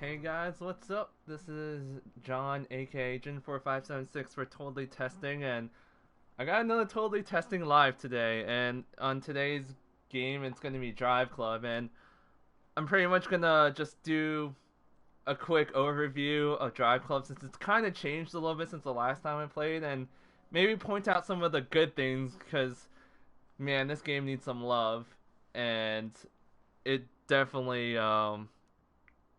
Hey guys, what's up? This is John, aka Jin4576 for Totally Testing, and I got another Totally Testing live today. And on today's game, it's gonna be Drive Club, and I'm pretty much gonna just do a quick overview of Drive Club since it's kind of changed a little bit since the last time I played, and maybe point out some of the good things because man, this game needs some love, and it definitely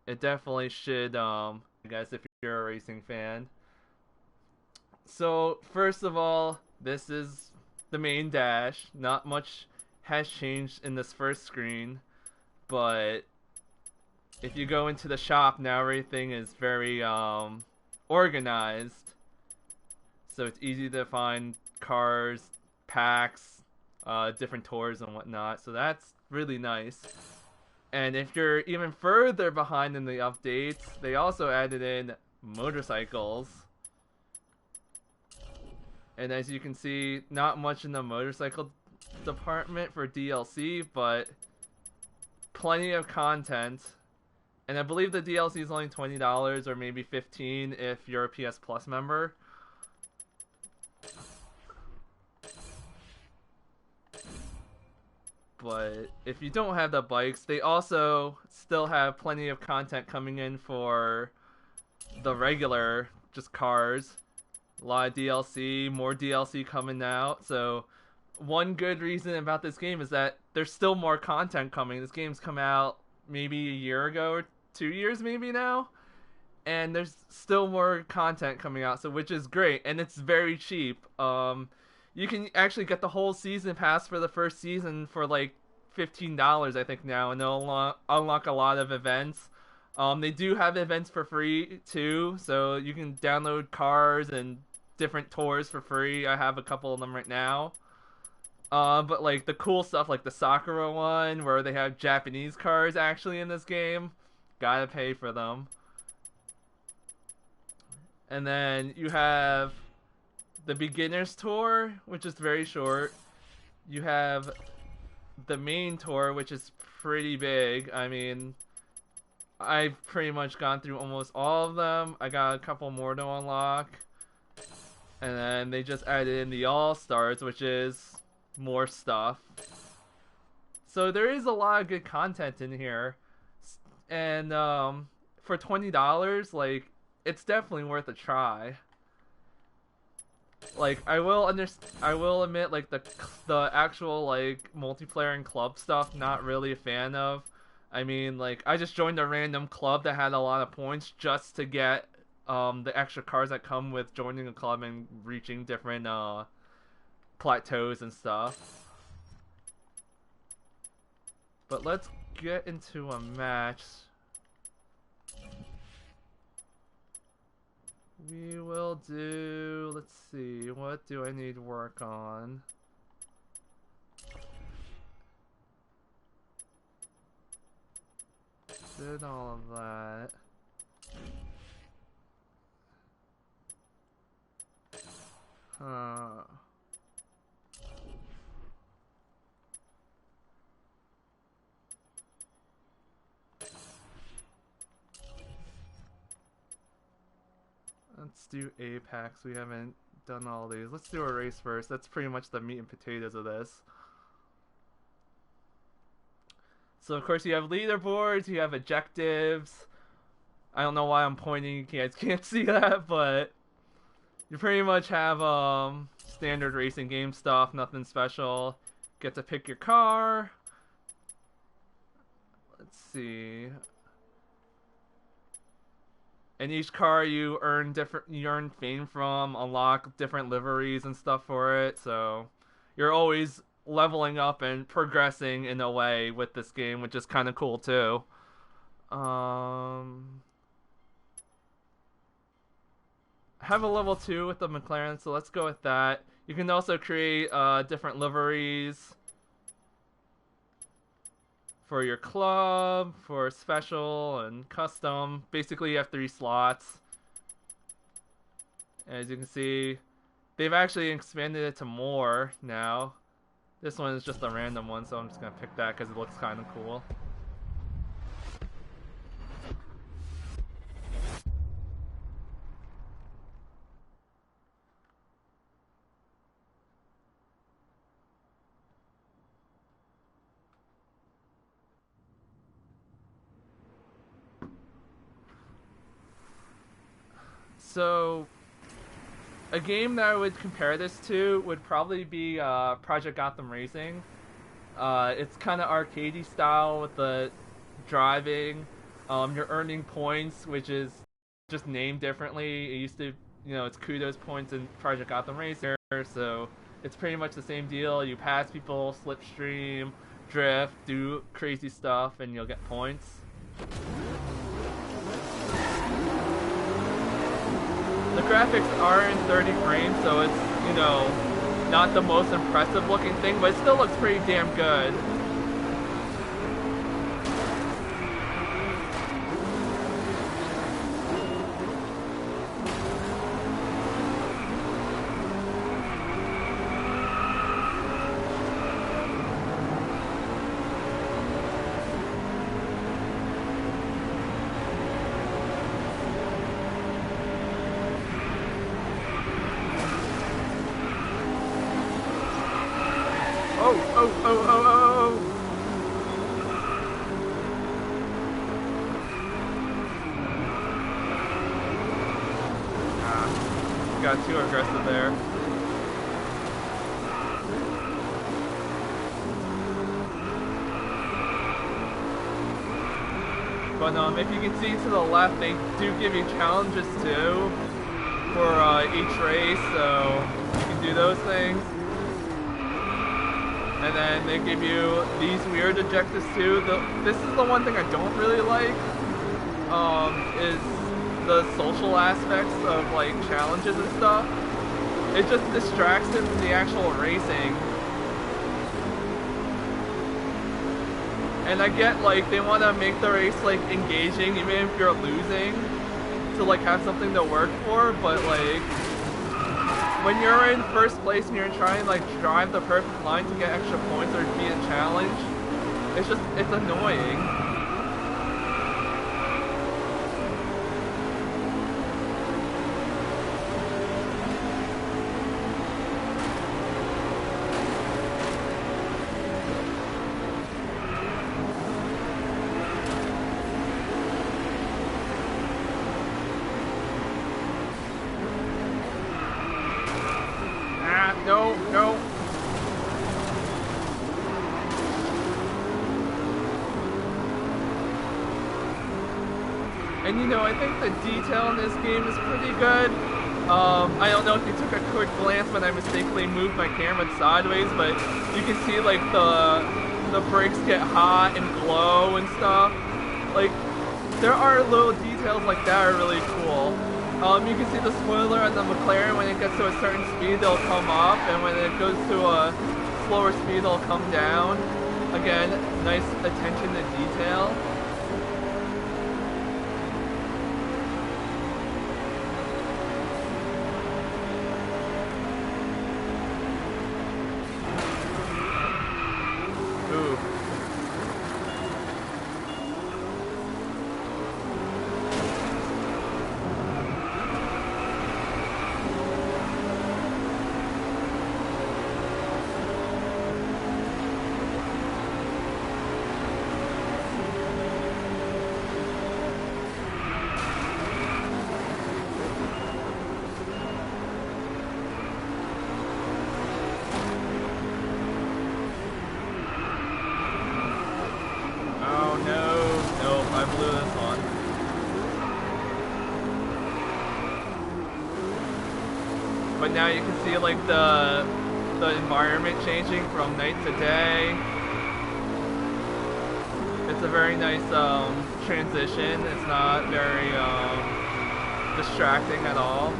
it definitely should I guess if you're a racing fan. So first of all, this is the main dash. Not much has changed in this first screen, but if you go into the shop now, everything is very organized. So it's easy to find cars, packs, different tours and whatnot. So that's really nice. And if you're even further behind in the updates, they also added in motorcycles. And as you can see, not much in the motorcycle department for DLC, but plenty of content. And I believe the DLC is only $20 or maybe $15 if you're a PS Plus member. But if you don't have the bikes, they also still have plenty of content coming in for the regular just cars. A lot of DLC, more DLC coming out. So one good reason about this game is that there's still more content coming. This game's come out maybe a year ago or 2 years maybe now. And there's still more content coming out, so which is great, and it's very cheap. You can actually get the whole season pass for the first season for like $15, I think now, and they'll unlock a lot of events. They do have events for free too, so you can download cars and different tours for free. I have a couple of them right now. But like the cool stuff, like the Sakura one, where they have Japanese cars actually in this game, gotta pay for them. And then you have the beginner's tour, which is very short. You have the main tour, which is pretty big. I mean, I've pretty much gone through almost all of them. I got a couple more to unlock. And then they just added in the All-Stars, which is more stuff. So there is a lot of good content in here. And for $20, like, it's definitely worth a try. Like I will admit, like the actual like multiplayer and club stuff, not really a fan of. I mean, like I just joined a random club that had a lot of points just to get the extra cars that come with joining a club and reaching different plateaus and stuff. But let's get into a match. We will do, let's see, what do I need work on? Did all of that. Huh. Let's do Apex. We haven't done all these. Let's do a race first. That's pretty much the meat and potatoes of this. So of course you have leaderboards, you have objectives. I don't know why I'm pointing, you guys can't see that, but you pretty much have standard racing game stuff, nothing special. Get to pick your car. Let's see. And each car you earn fame from, unlock different liveries and stuff for it. So you're always leveling up and progressing in a way with this game, which is kind of cool too. I have a level 2 with the McLaren, so let's go with that. You can also create different liveries for your club, for special and custom. Basically, you have 3 slots. As you can see, they've actually expanded it to more now. This one is just a random one, so I'm just gonna pick that because it looks kind of cool. So, a game that I would compare this to would probably be Project Gotham Racing. It's kind of arcadey style with the driving. You're earning points, which is just named differently. It used to, it's Kudos points in Project Gotham Racer, so it's pretty much the same deal. You pass people, slipstream, drift, do crazy stuff, and you'll get points. The graphics are in 30 frames, so it's, not the most impressive looking thing, but it still looks pretty damn good. Oh. Got too aggressive there. But if you can see to the left, they do give you challenges too for each race, so you can do those things. And then they give you these weird objectives too. This is the one thing I don't really like, is the social aspects of like challenges and stuff. It just distracts it from the actual racing. And I get like they want to make the race like engaging even if you're losing, to like have something to work for, but like when you're in first place and you're trying to like drive the perfect line to get extra points or beat a challenge, it's annoying. No. And I think the detail in this game is pretty good. I don't know if you took a quick glance when I mistakenly moved my camera sideways, but you can see like the brakes get hot and glow and stuff. Like, there are little details like that are really cool. You can see the spoiler on the McLaren. When it gets to a certain speed, they'll come up, and when it goes to a slower speed, they'll come down. Again, nice attention to detail. Ooh. I blew this one. But now you can see like the environment changing from night to day. It's a very nice transition. It's not very distracting at all.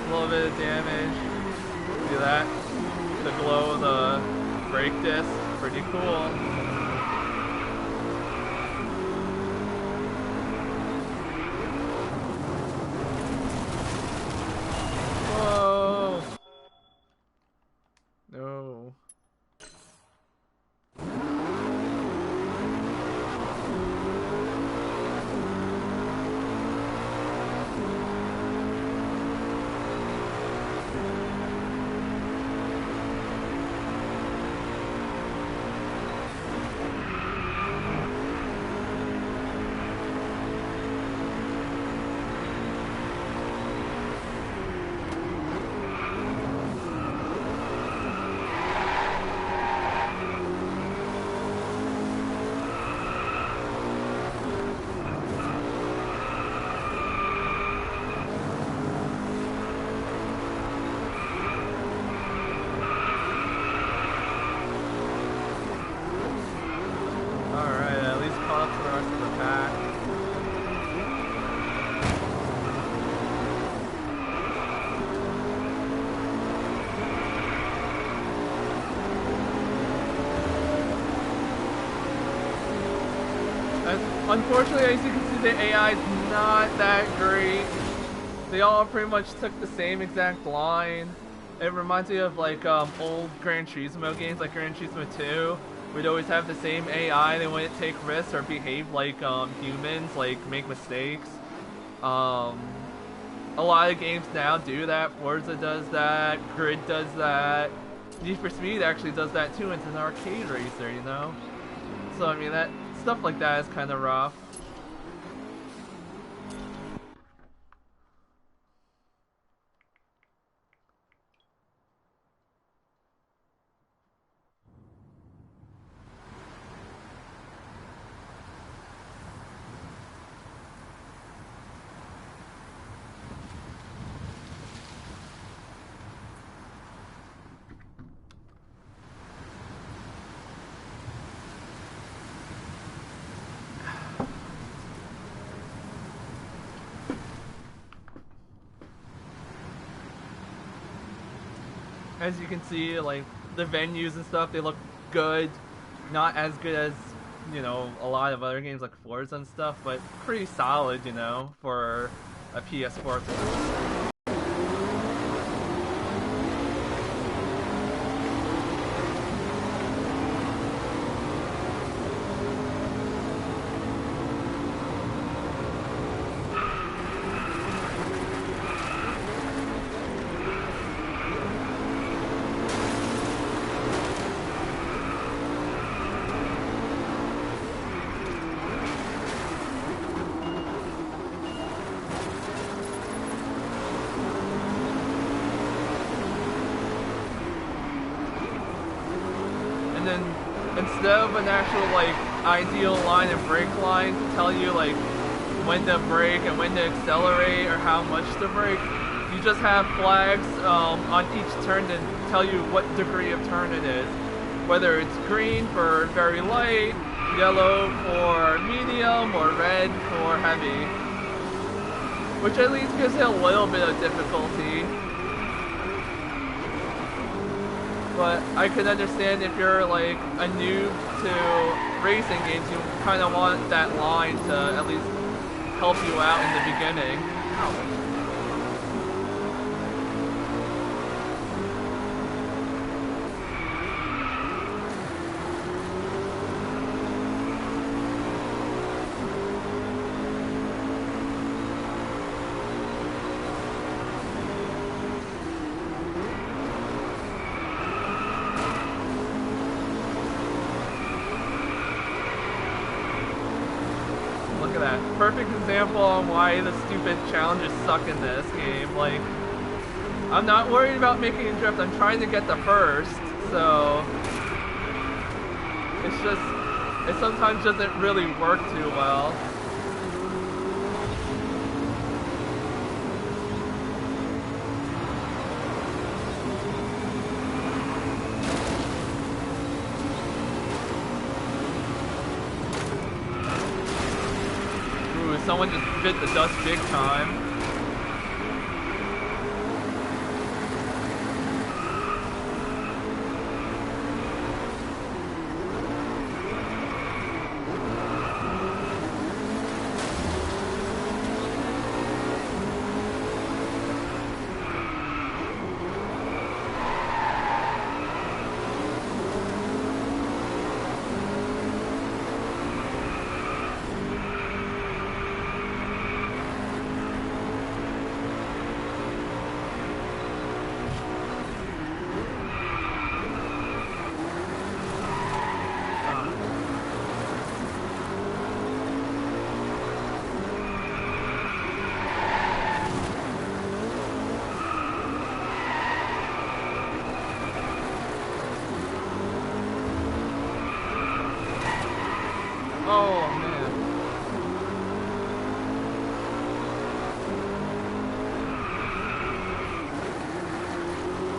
A little bit of damage. See that? The glow of the brake disc. Pretty cool. Whoa! unfortunately, as you can see, the AI is not that great. They all pretty much took the same exact line. It reminds me of like old Gran Turismo games, like Gran Turismo 2. We'd always have the same AI. They wouldn't take risks or behave like humans, like make mistakes. A lot of games now do that. Forza does that. Grid does that. Need for Speed actually does that too. It's an arcade racer, you know. So I mean, that stuff like that is kind of rough. As you can see, like, the venues and stuff, they look good. Not as good as, you know, a lot of other games like Forza and stuff, but pretty solid, you know, for a PS4 console. And then instead of an actual like ideal line and brake line to tell you like when to brake and when to accelerate or how much to brake, you just have flags on each turn to tell you what degree of turn it is. Whether it's green for very light, yellow for medium, or red for heavy. Which at least gives it a little bit of difficulty. But I could understand if you're like a noob to racing games, you kind of want that line to at least help you out in the beginning. Look at that. Perfect example on why the stupid challenges suck in this game. Like, I'm not worried about making a drift, I'm trying to get the first, so it's just, it sometimes doesn't really work too well. Someone just bit the dust big time. Oh, man.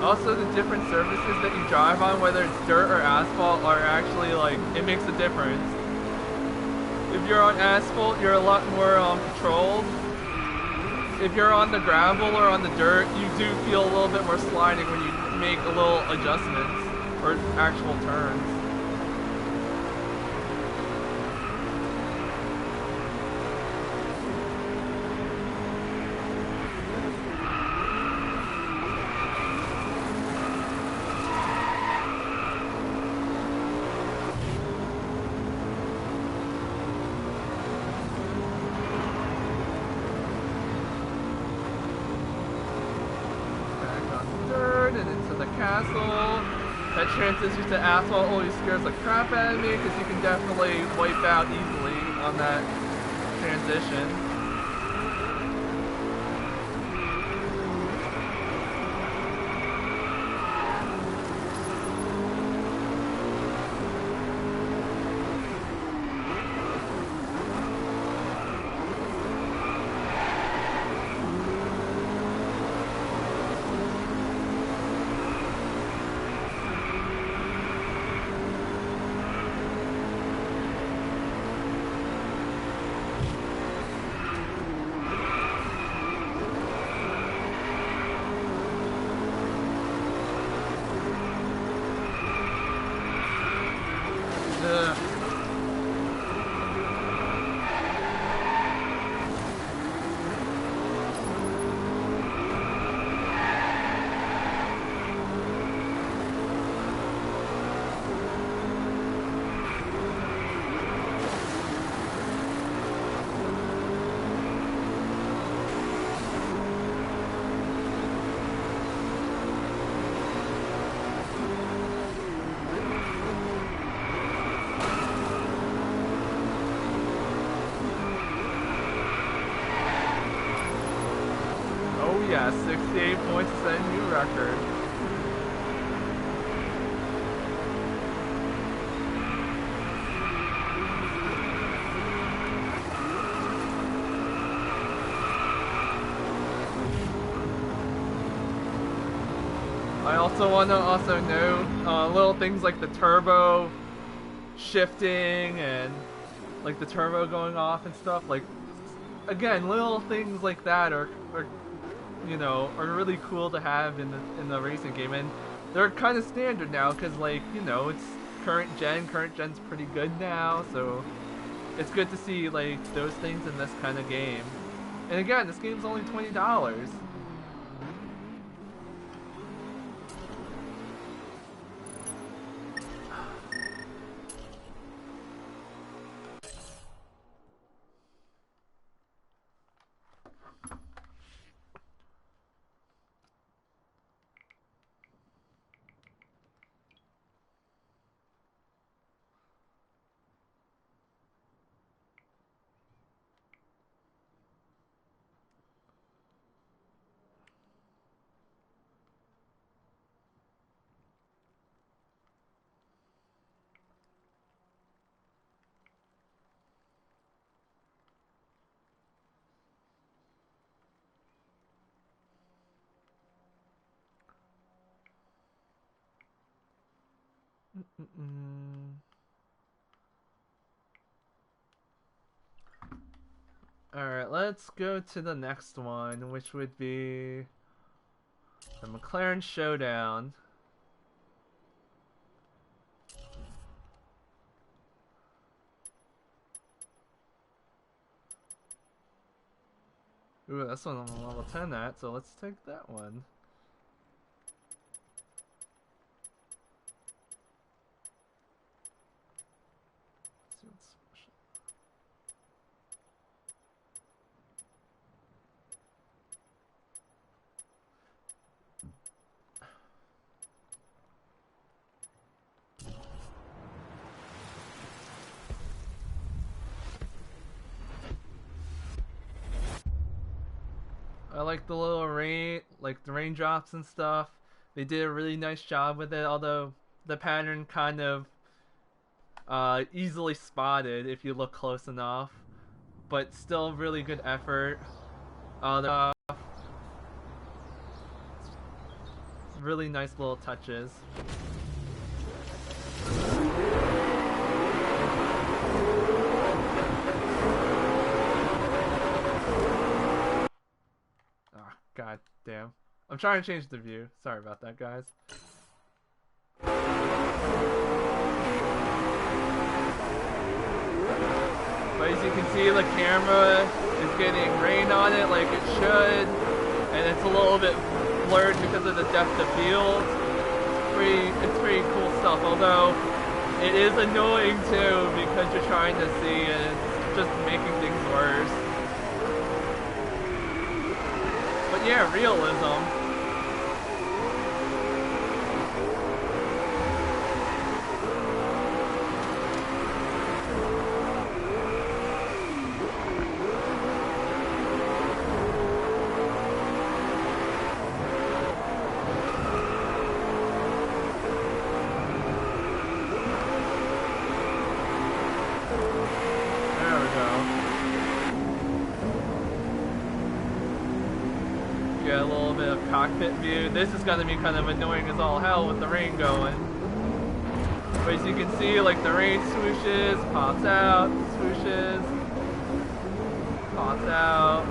Also, the different surfaces that you drive on, whether it's dirt or asphalt, are actually, like, it makes a difference. If you're on asphalt, you're a lot more controlled. If you're on the gravel or on the dirt, you do feel a little bit more sliding when you make a little adjustments or actual turns. Castle. That transition to Asphalt always scares the crap out of me because you can definitely wipe out easily on that transition. Yeah, 68 points to set a new record. I also want to note little things like the turbo shifting and like the turbo going off and stuff. Like, again, little things like that are you know, are really cool to have in the racing game, and they're kind of standard now because, like, you know, it's current gen's pretty good now, so it's good to see like those things in this kind of game. And again, this game's only $20. Alright, let's go to the next one, which would be the McLaren Showdown. Ooh, that's one I'm level 10 at, so let's take that one. I like the little rain, like the raindrops and stuff. They did a really nice job with it, although the pattern kind of easily spotted if you look close enough. But still really good effort. Really nice little touches. God damn. I'm trying to change the view. Sorry about that, guys. But as you can see, the camera is getting rain on it like it should. And it's a little bit blurred because of the depth of field. It's pretty cool stuff, although it is annoying too because you're trying to see and it's just making things worse. But yeah, realism. Get a little bit of cockpit view. This is gonna be kind of annoying as all hell with the rain going. But as you can see, like the rain swooshes, pops out, swooshes, pops out.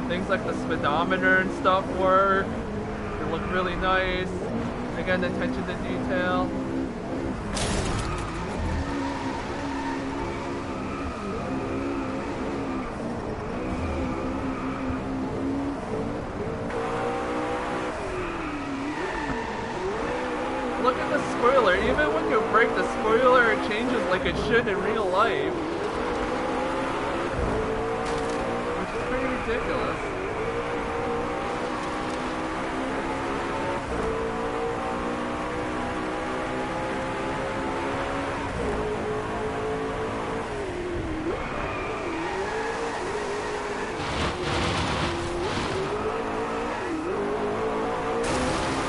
Things like the speedometer and stuff work. They look really nice. Again, attention to detail. Look at the spoiler. Even when you break the spoiler, it changes like it should in real life. Which is pretty ridiculous.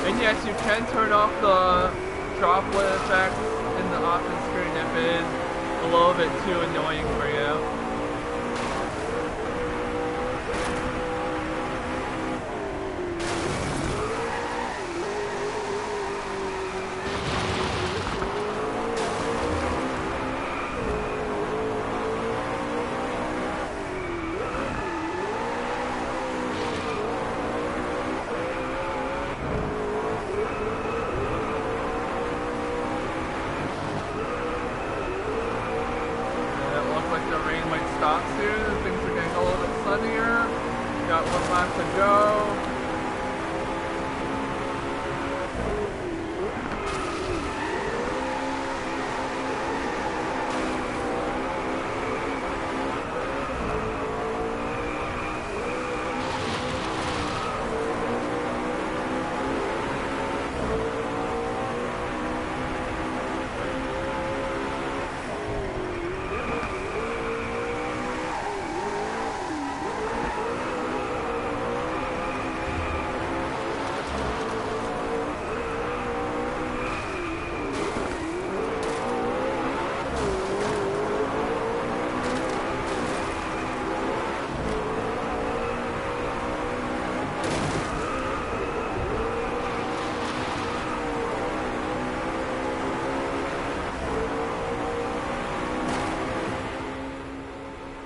And yes, you can turn off the droplet effect in the option screen if it is a little bit too annoying for you. Stop soon, things are getting a little bit sunnier. Got one lap to go.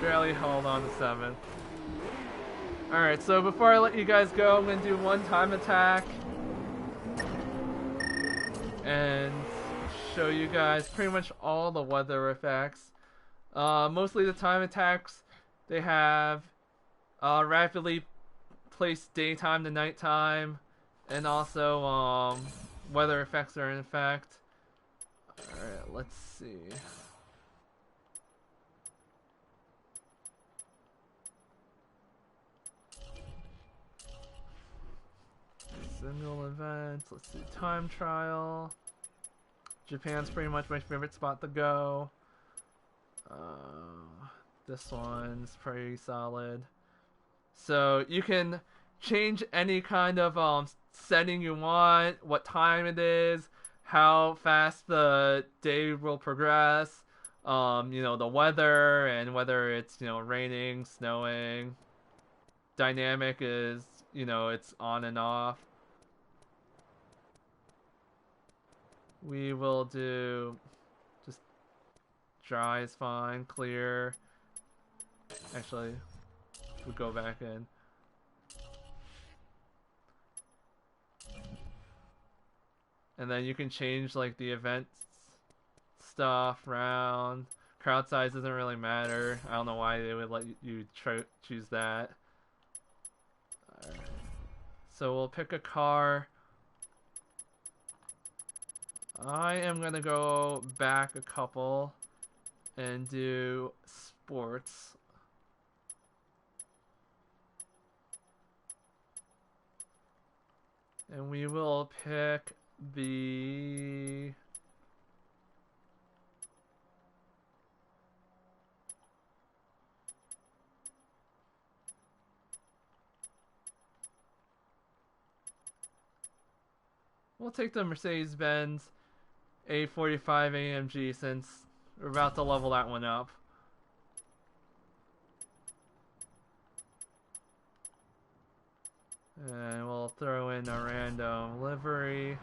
Barely held on to 7. Alright, so before I let you guys go, I'm going to do one time attack and show you guys pretty much all the weather effects. Mostly the time attacks, they have rapidly placed daytime to nighttime, and also weather effects are in effect. Alright, let's see. Single events, let's see, time trial. Japan's pretty much my favorite spot to go. This one's pretty solid. So you can change any kind of setting you want, what time it is, how fast the day will progress, you know, the weather, and whether it's, you know, raining, snowing. Dynamic is, you know, it's on and off. We will do just dry is fine, clear. Actually, we go back in. And then you can change like the event stuff around. Crowd size doesn't really matter. I don't know why they would let you choose that. Alright. So we'll pick a car. I am gonna go back a couple and do sports. And we will pick the we'll take the Mercedes-Benz A45 AMG since we're about to level that one up. And we'll throw in a random livery.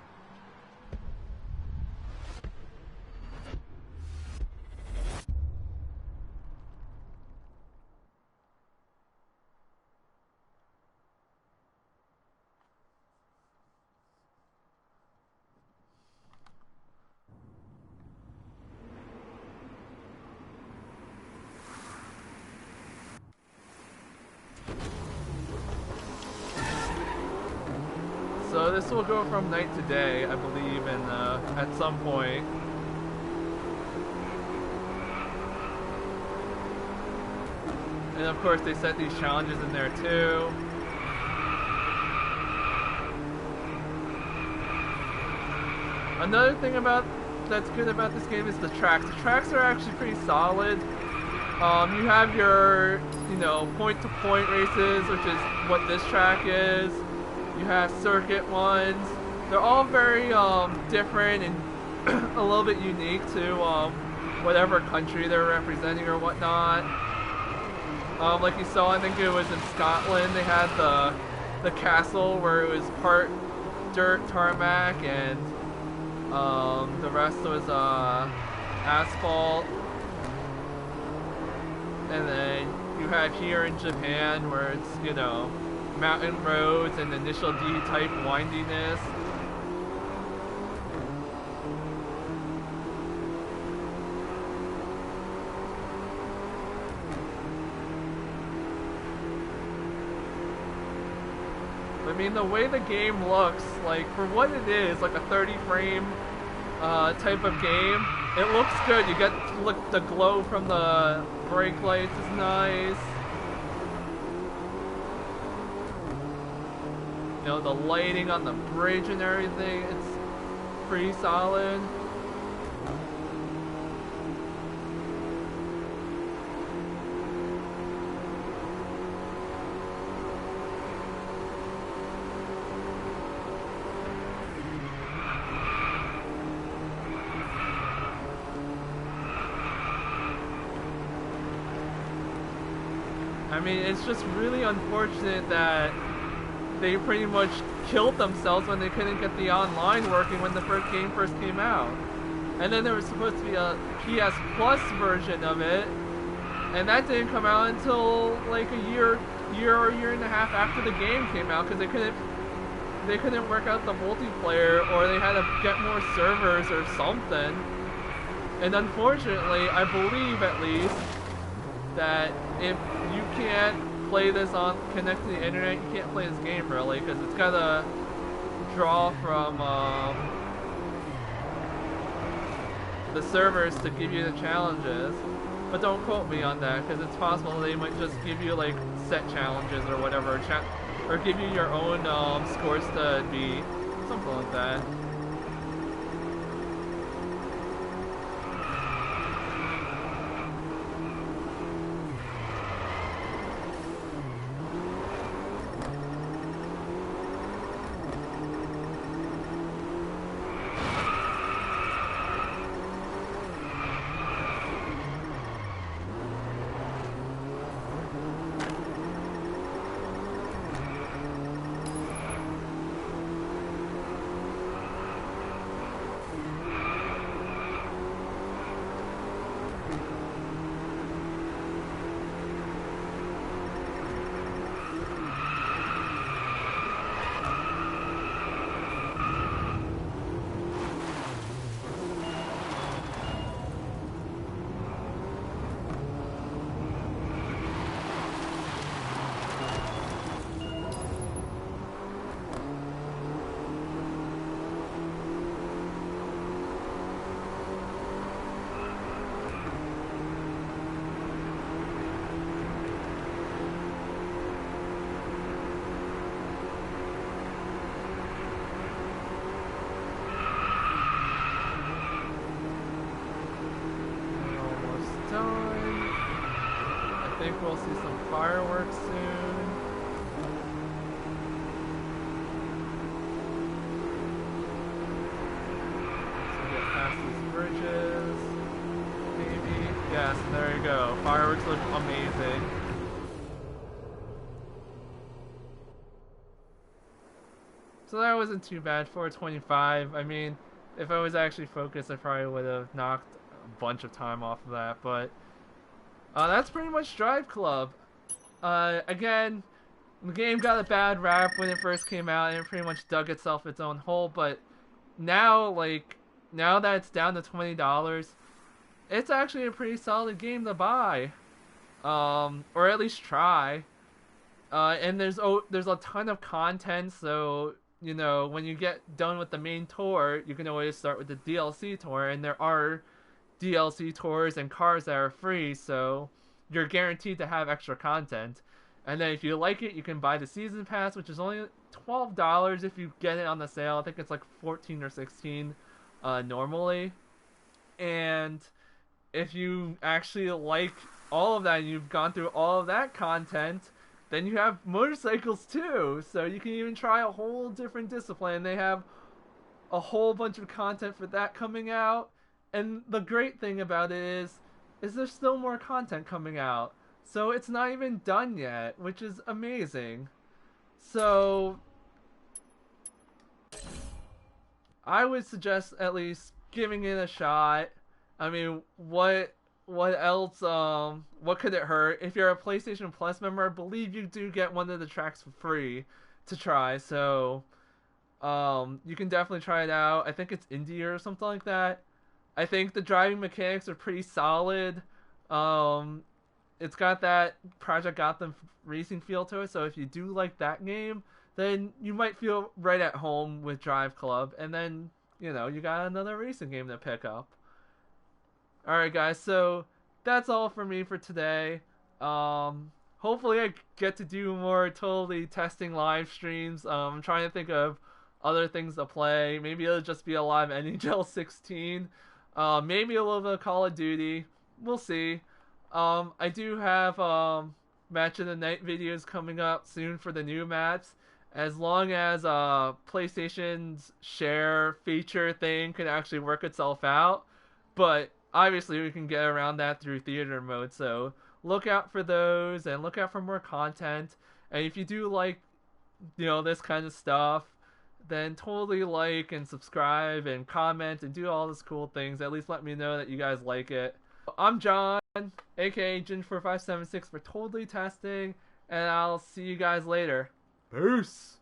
So this will go from night to day, I believe, at some point. And of course they set these challenges in there too. Another thing that's good about this game is the tracks. The tracks are actually pretty solid. You have your, point-to-point races, which is what this track is. You have circuit ones. They're all very different and a little bit unique to whatever country they're representing or whatnot. Like you saw, I think it was in Scotland, they had the castle where it was part dirt tarmac and the rest was asphalt. And then you have here in Japan where it's, mountain roads and initial D-type windiness. I mean, the way the game looks, like, for what it is, like a 30 frame type of game, it looks good. You get the glow from the brake lights is nice. The lighting on the bridge and everything, it's pretty solid. I mean, it's just really unfortunate that they pretty much killed themselves when they couldn't get the online working when the game first came out. And then there was supposed to be a PS Plus version of it, and that didn't come out until like a year or year and a half after the game came out, because they couldn't work out the multiplayer, or they had to get more servers or something. And unfortunately, I believe at least, that if you can't play this connect to the internet, you can't play this game really, because it's gotta draw from the servers to give you the challenges. But don't quote me on that, because it's possible they might just give you like set challenges or whatever, or give you your own scores to beat, something like that. I think we'll see some fireworks soon. So get past these bridges. Maybe. Yes, there you go. Fireworks look amazing. So that wasn't too bad. 425. I mean, if I was actually focused, I probably would have knocked a bunch of time off of that. But that's pretty much Drive Club. Again, the game got a bad rap when it first came out, and it pretty much dug itself its own hole. But now, now that it's down to $20, it's actually a pretty solid game to buy, or at least try. And there's a ton of content, so you know when you get done with the main tour, you can always start with the DLC tour, and there are DLC tours and cars that are free, so you're guaranteed to have extra content. And then if you like it, you can buy the season pass, which is only $12 if you get it on the sale. I think it's like 14 or 16 normally. And if you actually like all of that and you've gone through all of that content, then you have motorcycles too. So you can even try a whole different discipline. They have a whole bunch of content for that coming out. And the great thing about it is there's still more content coming out. So it's not even done yet, which is amazing. So I would suggest at least giving it a shot. I mean, what else what could it hurt? If you're a PlayStation Plus member, I believe you do get one of the tracks for free to try. So you can definitely try it out. I think it's India or something like that. I think the driving mechanics are pretty solid. It's got that Project Gotham racing feel to it, so if you do like that game, then you might feel right at home with Drive Club, and then, you know, you got another racing game to pick up. Alright guys, so that's all for me for today. Hopefully I get to do more totally testing live streams. I'm trying to think of other things to play. Maybe it'll just be a live NHL 16. Maybe a little bit of Call of Duty. We'll see. I do have match of the night videos coming up soon for the new maps. As long as PlayStation's share feature thing can actually work itself out. But obviously we can get around that through theater mode. So look out for those and look out for more content. And if you do like, you know, this kind of stuff, then totally like and subscribe and comment and do all these cool things. At least let me know that you guys like it. I'm John, aka Jin4576 for Totally Testing, and I'll see you guys later. Peace!